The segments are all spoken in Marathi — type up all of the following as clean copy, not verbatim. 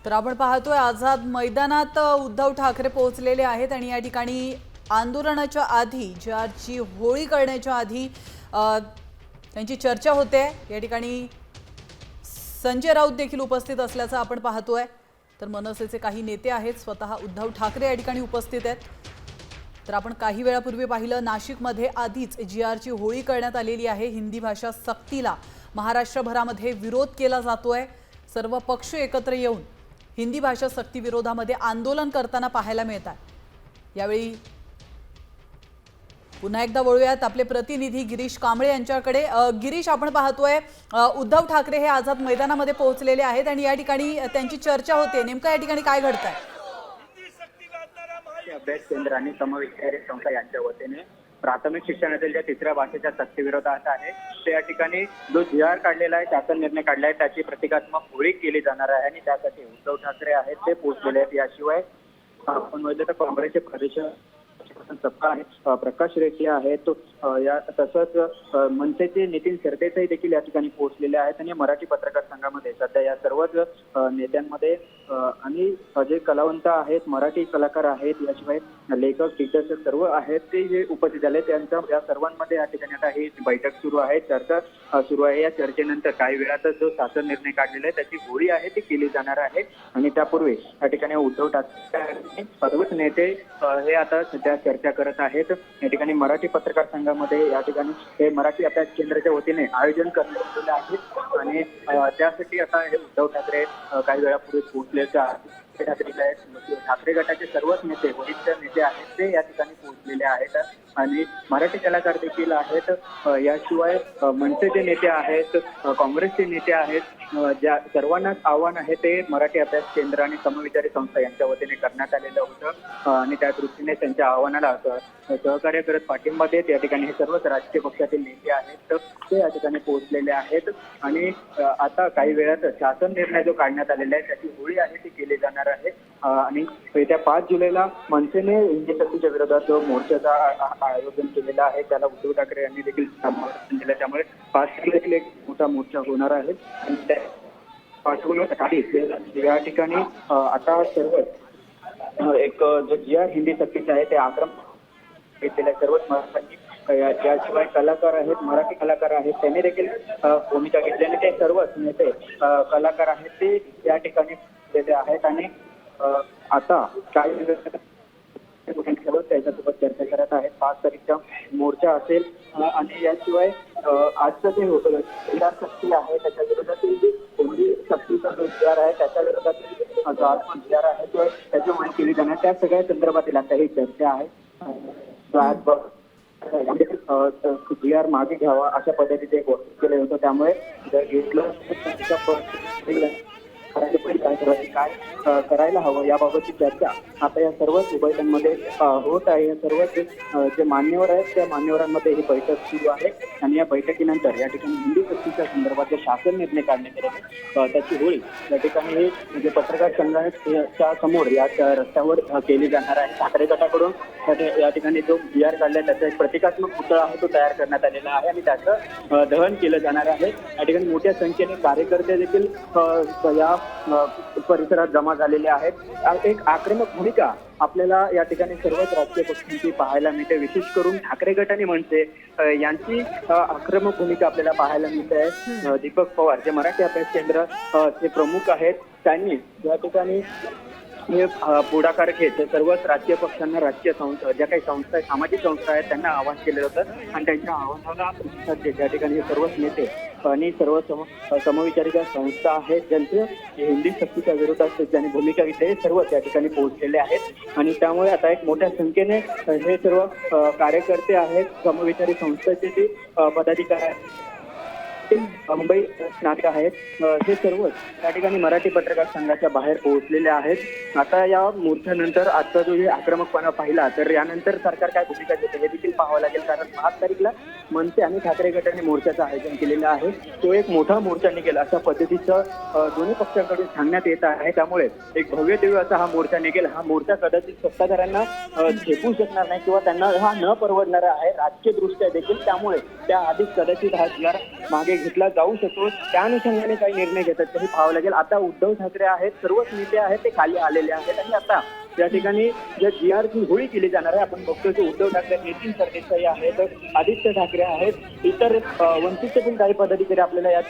तर आपण पाहतोय आझाद मैदानात उद्धव ठाकरे पोहोचलेले आहेत आणि या ठिकाणी आंदोलनाच्या आधी ज्याची होळी करण्याच्या आधी त्यांची चर्चा होते। या ठिकाणी संजय राऊत देखील उपस्थित असल्याचं आपण पाहतोय। तर मनसेचे काही नेते आहेत, स्वतः उद्धव ठाकरे या ठिकाणी उपस्थित आहेत। तर आपण काही वेळापूर्वी पाहिलं नाशिकमध्ये आधीच जीआरची होळी करण्यात आलेली आहे। हिंदी भाषा सक्तीला महाराष्ट्रभरामध्ये विरोध केला जातोय। सर्व पक्ष एकत्र येऊन हिंदी भाषा सक्ती विरोधामध्ये आंदोलन करताना पाहायला मिळतात। यावेळी पुन्हा एकदा वळूयात आपले प्रतिनिधी गिरीश कांबळे यांच्याकडे। गिरीश, आपण पाहतोय उद्धव ठाकरे हे आझाद मैदानामध्ये पोहोचलेले आहेत आणि या ठिकाणी त्यांची चर्चा होते। नेमकं या ठिकाणी काय घडतंय? अभ्यास केंद्र आणि समविचारी संस्था यांच्या वतीने प्राथमिक शिक्षणातील ज्या तिसऱ्या भाषेच्या सक्तीविरोधात आहे ते या ठिकाणी जो जीआर काढलेला आहे, शासन निर्णय काढला आहे, त्याची प्रतिकात्मक होळी केली जाणार आहे आणि त्यासाठी उद्धव ठाकरे आहेत ते पोहोचलेले आहेत। याशिवाय आपण बघितलं तर काँग्रेसचे प्रदेश सत्ता आहे, प्रकाश रेड्डी आहेत, या तसंच मनसेचे नितीन सरदेसाई देखील या ठिकाणी पोहोचलेले आहेत आणि मराठी पत्रकार संघामध्ये सध्या या सर्वच नेत्यांमध्ये आणि जे कलावंत आहेत, मराठी कलाकार आहेत, याशिवाय लेखक दिग्दर्शक सर्व आहेत ते जे उपस्थित झाले त्यांच्या या सर्वांमध्ये या ठिकाणी आता ही बैठक सुरू आहे, चर्चा सुरू आहे। या चर्चेनंतर काही वेळातच जो शासन निर्णय काढलेला आहे त्याची होळी आहे ती केली जाणार आहे आणि त्यापूर्वी या ठिकाणी उद्धव ठाकरे सर्वच नेते हे आता सध्या चर्चा करत आहेत। या ठिकाणी मराठी पत्रकार संघामध्ये या ठिकाणी हे मराठी अभ्यास केंद्राच्या वतीने आयोजन करण्यात आलेलं आहे आणि त्यासाठी आता हे उद्धव ठाकरे काही वेळापूर्वी पोहोचल्याचं आहे। ठाकरे गटाचे सर्वच नेते, वरिष्ठ नेते आहेत ते या ठिकाणी पोहोचलेले आहेत आणि मराठी कलाकार देखील आहेत। याशिवाय मनसेचे नेते आहेत, काँग्रेसचे नेते आहेत, ज्या सर्वांनाच आव्हान आहे ते मराठी अभ्यास केंद्र आणि समविचारी संस्था यांच्या वतीने करण्यात आलेलं होतं आणि त्या दृष्टीने त्यांच्या आव्हानाला सहकार्य करत पाठिंबा देत या ठिकाणी हे सर्वच राजकीय पक्षातील नेते आहेत ते या ठिकाणी पोहोचलेले आहेत आणि आता काही वेळात शासन निर्णय जो काढण्यात आलेला आहे त्याची होळी आहे ती केली जाणार आहे आणि येत्या 5 जुलैला मनसेने हिंदी सक्तीच्या विरोधात जो मोर्चाचा आयोजन केलेला आहे त्याला उद्धव ठाकरे यांनी देखील समर्थन दिलं, त्यामुळे 5 जुलै देखील एक मोठा मोर्चा होणार आहे आणि त्या पाठवण्यासाठी या ठिकाणी आता सर्व एक जो जीआर हिंदी सक्तीचा आहे ते आक्रमक घेतलेल्या सर्वच मराठी याशिवाय कलाकार आहेत, मराठी कलाकार आहेत, त्यांनी देखील भूमिका घेतली आणि ते सर्वच नेते कलाकार आहेत ते या ठिकाणी आहेत आणि आता काही त्याच्यासोबत चर्चा करत आहेत। 5 तारीखचा मोर्चा असेल आणि याशिवाय आजचं जे जीआर सक्ती आहे त्याच्या विरोधातील जी हिंदी सक्तीचा जो जीआर आहे त्याच्या विरोधातील जो आज जीआर आहे तो त्याची माहिती केली जाणार, त्या सगळ्या संदर्भातील आता ही चर्चा आहे। जीआर मागे घ्यावा अशा पद्धतीचे घोषित केले होतं, त्यामुळे जर घेतलं काय करायला हवं याबाबतची चर्चा आता या सर्वच बैठकांमध्ये होत आहे। या सर्वच जे मान्यवर आहेत त्या मान्यवरांमध्ये ही बैठक सुरू आहे आणि या बैठकीनंतर या ठिकाणी हिंदी सक्तीच्या संदर्भात जे शासन निर्णय काढण्यात आले त्याची होळी या ठिकाणी हे म्हणजे पत्रकार संघाच्या समोर या रस्त्यावर केली जाणार आहे। ठाकरे गटाकडून या ठिकाणी जो जीआर काढलाय त्याचा एक प्रतिकात्मक पुतळा आहे तो तयार करण्यात आलेला आहे आणि त्याचं दहन केलं जाणार आहे। या ठिकाणी मोठ्या संख्येने कार्यकर्ते देखील या परिसरात जमा झालेले आहेत। एक आक्रमक भूमिका आपल्याला या ठिकाणी सर्वच राजकीय पक्षांची पाहायला मिळते, विशेष करून ठाकरे गट आणि मनसे यांची आक्रमक भूमिका आपल्याला पाहायला मिळते। दीपक पवार जे मराठी अभ्यास केंद्र चे प्रमुख आहेत त्यांनी या ठिकाणी हे पुढाकार घेत सर्वच राजकीय पक्षांना, राजकीय संस्था ज्या काही संस्था आहेत, सामाजिक संस्था आहेत त्यांना आवाहन केलेलं होतं आणि त्यांच्या आव्हानाला प्रतिसाद देत या ठिकाणी सर्वच नेते आणि सर्व समविचारीच्या संस्था आहेत ज्यांचे हिंदी सक्तीच्या विरोधात ज्यांनी भूमिका घेतली हे सर्व त्या ठिकाणी पोहोचलेले आहेत आणि त्यामुळे आता एक मोठ्या संख्येने हे सर्व कार्यकर्ते आहेत, समविचारी संस्थेचे जे पदाधिकारी मुंबई नाते आहेत हे सर्वच त्या ठिकाणी मराठी पत्रकार संघाच्या बाहेर पोहोचलेले आहेत। आता या मोर्चानंतर आजचा जो हे आक्रमकपणा पाहिला तर यानंतर सरकार काय भूमिका घेते हे देखील पाहावं लागेल, कारण 5 तारीखला मनसे आणि ठाकरे गटाने मोर्चाचं आयोजन केलेलं आहे, तो एक मोठा मोर्चा निघेल अशा पद्धतीचं दोन्ही पक्षांकडून सांगण्यात येत आहे। त्यामुळे एक भव्य दिव्य असा हा मोर्चा निघेल। हा मोर्चा कदाचित सत्ताधाऱ्यांना झेपू शकणार नाही किंवा त्यांना हा न परवडणारा आहे राजकीय दृष्ट्या देखील, त्यामुळे त्या आधीच कदाचित हा जीआर मागे मागे घेतला जाऊ शकतो, त्या अनुषंगाने काही निर्णय घेतात तेही पाहावं लागेल. आता उद्धव ठाकरे आहेत, सर्वच नेते आहेत ते खाली आलेले आहेत आणि आता या ठिकाणी जे GRची होळी केली जाणार आहे. आपण बघतोय की उद्धव ठाकरे, नितीन सरदेसाई आहेत, आदित्य ठाकरे आहेत, इतर वंचितचे काही पदाधिकारी आपल्याला या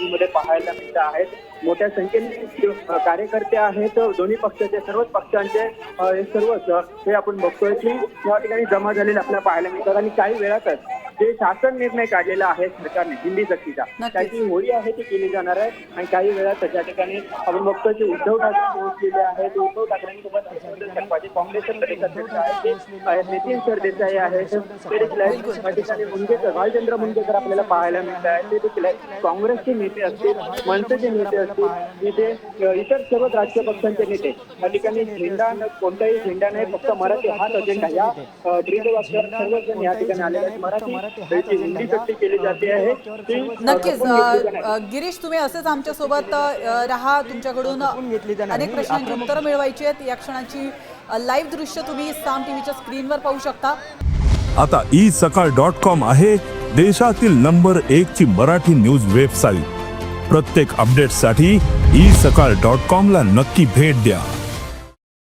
मध्ये पाहायला मिळत आहेत. मोठ्या संख्येने कार्यकर्ते आहेत दोन्ही पक्षाचे, सर्वच पक्षांचे हे सर्वच हे आपण बघतोय की या ठिकाणी जमा झालेले आपल्याला पाहायला मिळतात. आणि काही वेळातच जे शासन निर्णय काढलेला आहे सरकारने हिंदी सक्तीचा, त्याची होळी आहे ती केली जाणार आहे. आणि काही वेळात त्या ठिकाणी आपण बघतोय की उद्धव ठाकरे पोहोचलेले आहेत. उद्धव ठाकरेंसोबत काँग्रेसचे प्रदेश अध्यक्ष आहेत, नितीन सरदेसाई आहेत, ते देखील आहेत. त्या ठिकाणी मुंगेकर, भालचंद्र मुंगेकर आपल्याला पाहायला मिळत आहेत. ते देखील आहेत. काँग्रेसचे नेते असतील, मनसेचे नेते असतील, इथे इतर सर्व राजकीय पक्षांचे नेते या ठिकाणी झेंडा, कोणताही झेंडा नाही, फक्त मराठी हाच अजेंडा या ब्रीदवाक्यावर सर्वजण या ठिकाणी आलेले आहेत. मराठी हिंदी सक्ती केली जाते आहे ती नक्कीच. गिरीश, तुम्ही असेच आमच्या सोबत राहा. तुमच्याकडून अनेक प्रश्नांची उत्तरं मिळवायची आहेत. या क्षणाची लाईव्ह दृश्य तुम्ही साम टीव्हीच्या स्क्रीनवर पाहू शकता. आता isakal.com आहे देशातील नंबर 1 ची मराठी न्यूज वेबसाईट. प्रत्येक अपडेटसाठी isakal.com ला नक्की भेट द्या.